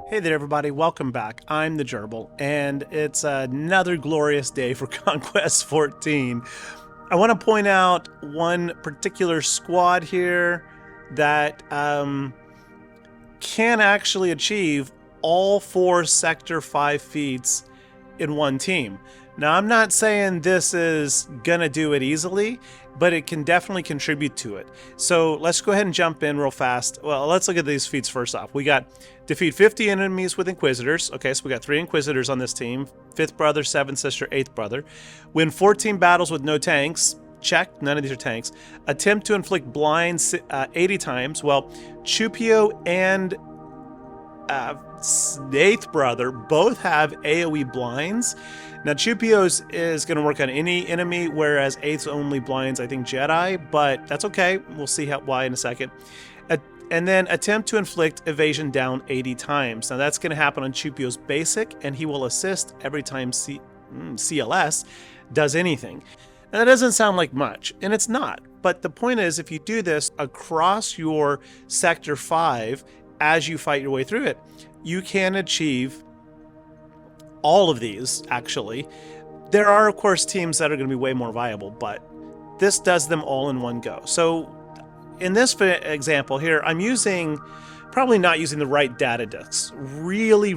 Hey there everybody, welcome back. I'm the Gerbil, and it's another glorious day for Conquest 14. I want to point out one particular squad here that can actually achieve all 4 Sector 5 feats in one team. Now, I'm not saying this is gonna do it easily, but it can definitely contribute to it. So let's go ahead and jump in real fast. Well, let's look at these feats first off. We got defeat 50 enemies with Inquisitors. Okay, so we got 3 Inquisitors on this team. 5th brother, 7th sister, 8th brother. Win 14 battles with no tanks. Check, none of these are tanks. Attempt to inflict blinds 80 times. Well, ChewPio and 8th brother both have AoE blinds. Now, ChewPio's is going to work on any enemy, whereas 8th's only blinds, I think, Jedi, but that's okay. We'll see why in a second. And then attempt to inflict evasion down 80 times. Now, that's going to happen on ChewPio's basic, and he will assist every time CLS does anything. Now, that doesn't sound like much, and it's not. But the point is, if you do this across your Sector 5 as you fight your way through it, you can achieve all of these, actually. There are, of course, teams that are going to be way more viable, but this does them all in one go. So in this example here, I'm probably not using the right data discs. Really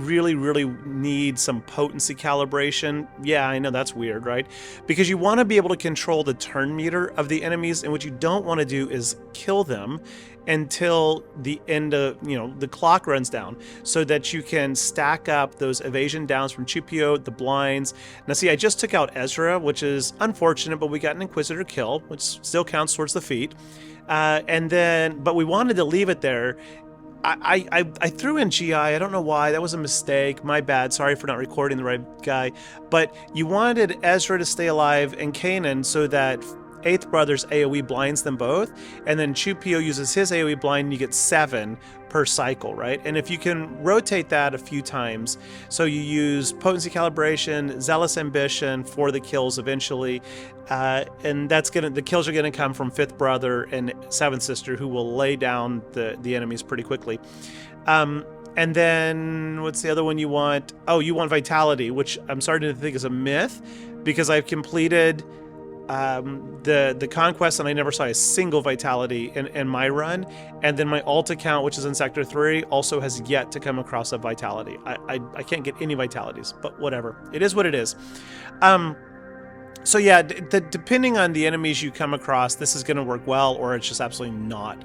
need some potency calibration. Yeah, I know that's weird, right? Because you want to be able to control the turn meter of the enemies, and what you don't want to do is kill them until the end of, the clock runs down, so that you can stack up those evasion downs from ChewPio, the blinds. Now see, I just took out Ezra, which is unfortunate, but we got an Inquisitor kill, which still counts towards the feat. But we wanted to leave it there. I threw in GI. I don't know why. That was a mistake. My bad. Sorry for not recording the right guy. But you wanted Ezra to stay alive and Kanan so that 8th brother's AoE blinds them both, and then ChewPio uses his AoE blind and you get 7 per cycle, right? And if you can rotate that a few times, so you use potency calibration, zealous ambition for the kills eventually, and the kills are gonna come from 5th brother and 7th sister, who will lay down the enemies pretty quickly. And then what's the other one you want? Oh, you want vitality, which I'm starting to think is a myth, because I've completed the Conquest and I never saw a single vitality in my run, and then my alt account, which is in Sector 3, also has yet to come across a vitality. I can't get any vitalities, but whatever. It is what it is. So yeah, depending on the enemies you come across, this is going to work well, or it's just absolutely not.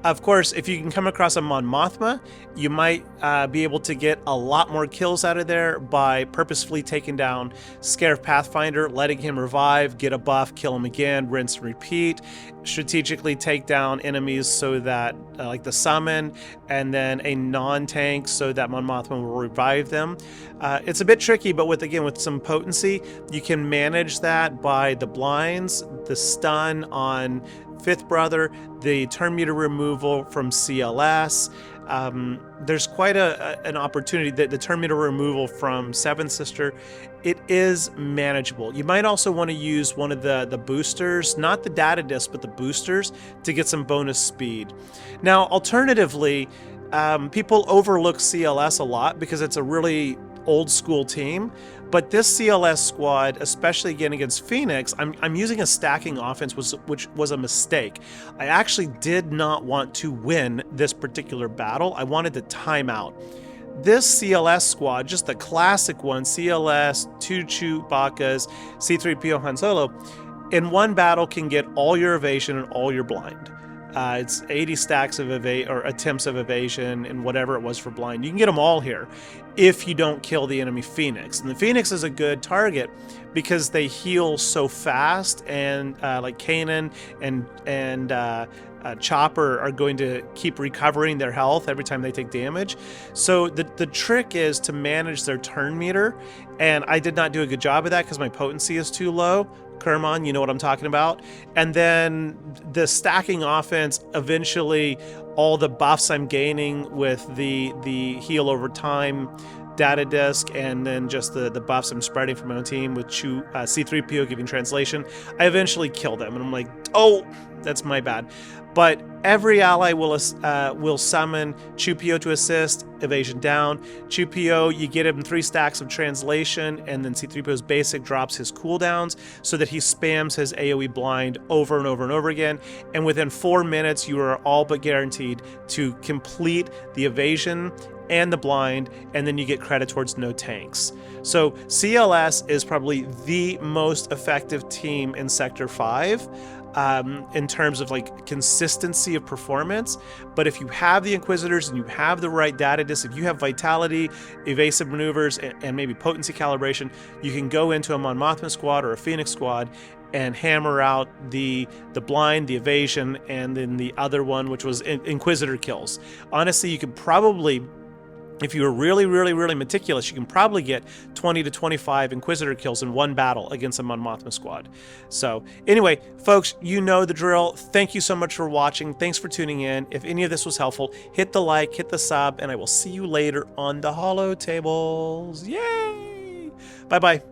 Of course, if you can come across a Mon Mothma, you might be able to get a lot more kills out of there by purposefully taking down Scarif Pathfinder, letting him revive, get a buff, kill him again, rinse and repeat. Strategically take down enemies so that, like the summon, and then a non-tank so that Mon Mothma will revive them. It's a bit tricky, but with some potency, you can manage that by the blinds, the stun on 5th brother, the turn meter removal from CLS. There's quite an opportunity that the turn meter removal from 7th sister, it is manageable. You might also want to use one of the boosters, not the data disc, but the boosters, to get some bonus speed. Now, alternatively, people overlook CLS a lot because it's a really old school team, but this CLS squad, especially again against Phoenix, I'm using a stacking offense, which was a mistake. I actually did not want to win this particular battle. I wanted to time out. This CLS squad, just the classic one, CLS, 2 Chewbaccas, C-3PO, Han Solo, in one battle can get all your evasion and all your blind. It's 80 stacks of attempts of evasion and whatever it was for blind. You can get them all here if you don't kill the enemy Phoenix. And the Phoenix is a good target because they heal so fast, and like Kanan and Chopper are going to keep recovering their health every time they take damage. So the trick is to manage their turn meter, and I did not do a good job of that because my potency is too low. Kermon, you know what I'm talking about. And then the stacking offense, eventually all the buffs I'm gaining with the heal over time data disc, and then just the buffs I'm spreading from my own team with C-3PO giving translation, I eventually kill them. And I'm like, oh, That's my bad. But every ally will summon ChewPio to assist, evasion down. ChewPio, you get him 3 stacks of translation, and then C-3PO's basic drops his cooldowns so that he spams his AoE blind over and over and over again. And within 4 minutes, you are all but guaranteed to complete the evasion and the blind, and then you get credit towards no tanks. So CLS is probably the most effective team in Sector 5. In terms of like consistency of performance. But if you have the Inquisitors and you have the right data disk, if you have vitality, evasive maneuvers, and maybe potency calibration, you can go into a Mon Mothma squad or a Phoenix squad and hammer out the blind, the evasion, and then the other one, which was Inquisitor kills. Honestly, you could probably, if you were really, really, really meticulous, you can probably get 20 to 25 Inquisitor kills in one battle against a Mon Mothma squad. So anyway, folks, you know the drill. Thank you so much for watching. Thanks for tuning in. If any of this was helpful, hit the like, hit the sub, and I will see you later on the holo tables. Yay! Bye-bye.